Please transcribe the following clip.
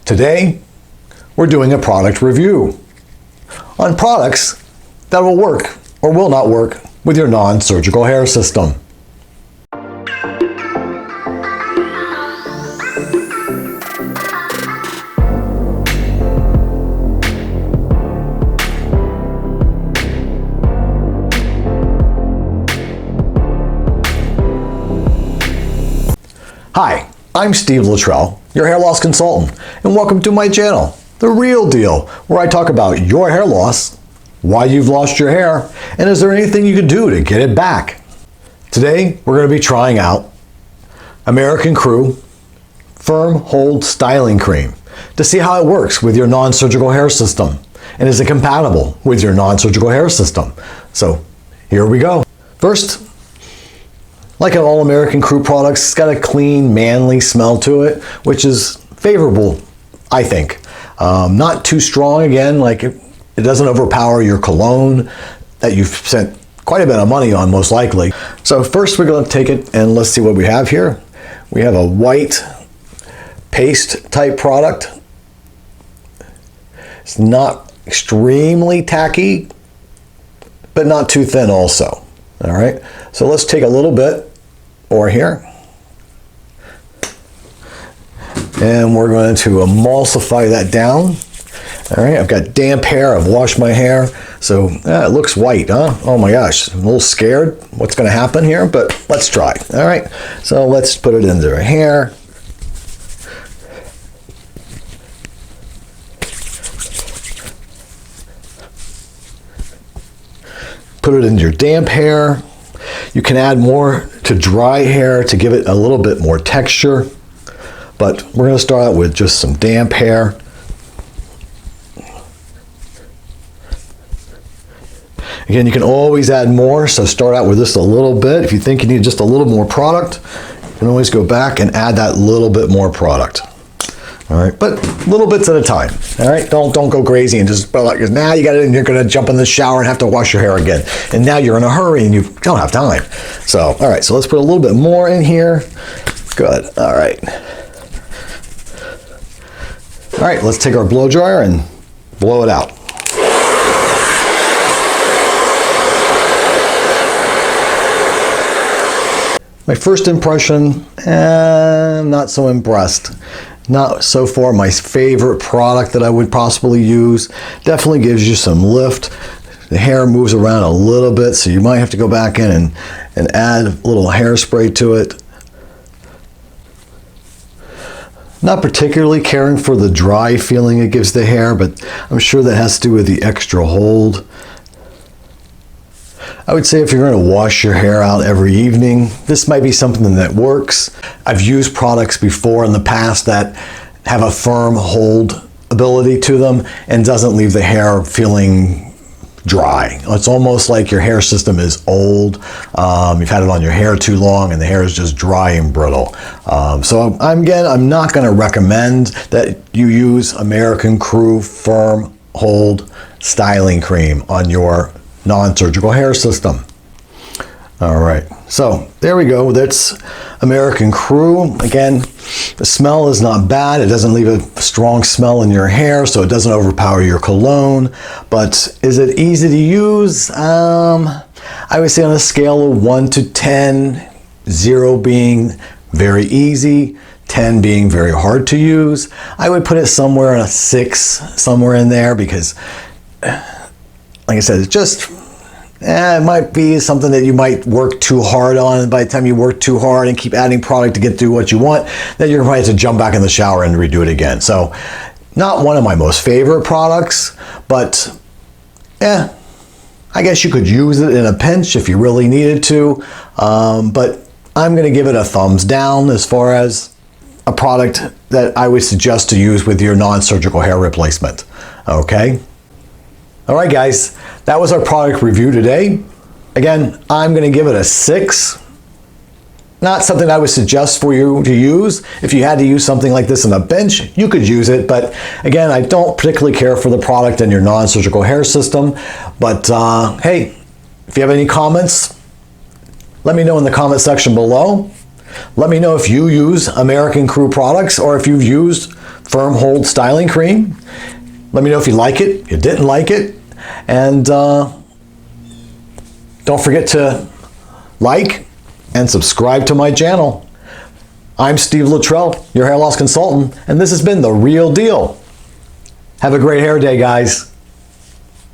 Today, we're doing a product review on products that will work or will not work with your non-surgical hair system. Hi, I'm Steve Luttrell, your hair loss consultant, and welcome to my channel, The Real Deal, where I talk about your hair loss, why you've lost your hair, and is there anything you can do to get it back. Today, we're going to be trying out American Crew Firm Hold Styling Cream to see how it works with your non-surgical hair system, and is it compatible with your non-surgical hair system. So, here we go. First, like in all American Crew products, it's got a clean, manly smell to it, which is favorable, I think. Not too strong, again, like it doesn't overpower your cologne that you've spent quite a bit of money on, most likely. So first we're going to take it and let's see what we have here. We have a white paste type product. It's not extremely tacky, but not too thin also. All right, so let's take a little bit over here, and we're going to emulsify that down. All right, I've got damp hair, I've washed my hair, so it looks white, huh? Oh my gosh, I'm a little scared what's going to happen here, but let's try. All right, so let's put it into our hair. Put it into your damp hair. You can add more to dry hair to give it a little bit more texture, but we're going to start out with just some damp hair. Again, you can always add more, so start out with just a little bit. If you think you need just a little more product, you can always go back and add that little bit more product. All right, but little bits at a time. All right, don't go crazy and just like now you got it and you're going to jump in the shower and have to wash your hair again. And now you're in a hurry and you don't have time. So, all right, so let's put a little bit more in here. Good. All right. All right, let's take our blow dryer and blow it out. My first impression, not so impressed. Not so far my favorite product that I would possibly use. Definitely gives you some lift. The hair moves around a little bit, so you might have to go back in and add a little hairspray to it. Not particularly caring for the dry feeling it gives the hair, but I'm sure that has to do with the extra hold. I would say if you're going to wash your hair out every evening, this might be something that works. I've used products before in the past that have a firm hold ability to them and doesn't leave the hair feeling dry. It's almost like your hair system is old. You've had it on your hair too long and the hair is just dry and brittle. So I'm not going to recommend that you use American Crew Firm Hold Styling Cream on your non-surgical hair system. All right, so there we go. That's American Crew. Again, the smell is not bad. It doesn't leave a strong smell in your hair, so it doesn't overpower your cologne. But is it easy to use? I would say on a scale of 1 to 10, 0 being very easy, 10 being very hard to use, I would put it somewhere in a 6, somewhere in there, because like I said, it's just, it might be something that you might work too hard on. By the time you work too hard and keep adding product to get to what you want, then you're going to have to jump back in the shower and redo it again. So, not one of my most favorite products, but I guess you could use it in a pinch if you really needed to. But I'm going to give it a thumbs down as far as a product that I would suggest to use with your non-surgical hair replacement. Okay? All right, guys, that was our product review today. Again, I'm going to give it a 6. Not something I would suggest for you to use. If you had to use something like this in a bench, you could use it. But again, I don't particularly care for the product in your non-surgical hair system. But hey, if you have any comments, let me know in the comment section below. Let me know if you use American Crew products or if you've used Firm Hold Styling Cream. Let me know if you like it, if you didn't like it. And don't forget to like and subscribe to my channel. I'm Steve Luttrell, your hair loss consultant, and this has been The Real Deal. Have a great hair day, guys.